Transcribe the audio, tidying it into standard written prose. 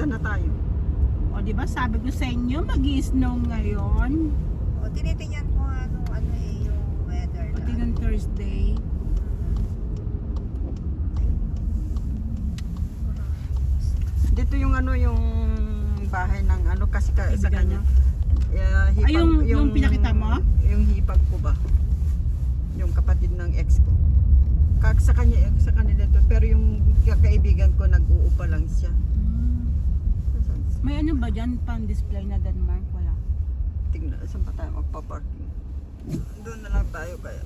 Saan na tayo? O di ba sabi ko sa inyo mag-i-snow ngayon. O, tinitingnan ko ano yung weather Pati ng Thursday. Dito yung yung bahay ng kasi sa Kaibigan kanya. Ay, yung pinakita mo? Yung hipag ko ba? Yung kapatid ng ex ko. Sa kanila to. Pero yung kaibigan ko nag-uupa lang siya. May ano ba dyan pang-display na Denmark? Wala. Tingnan, saan pa tayo magpa-parking? Doon na lang tayo kaya.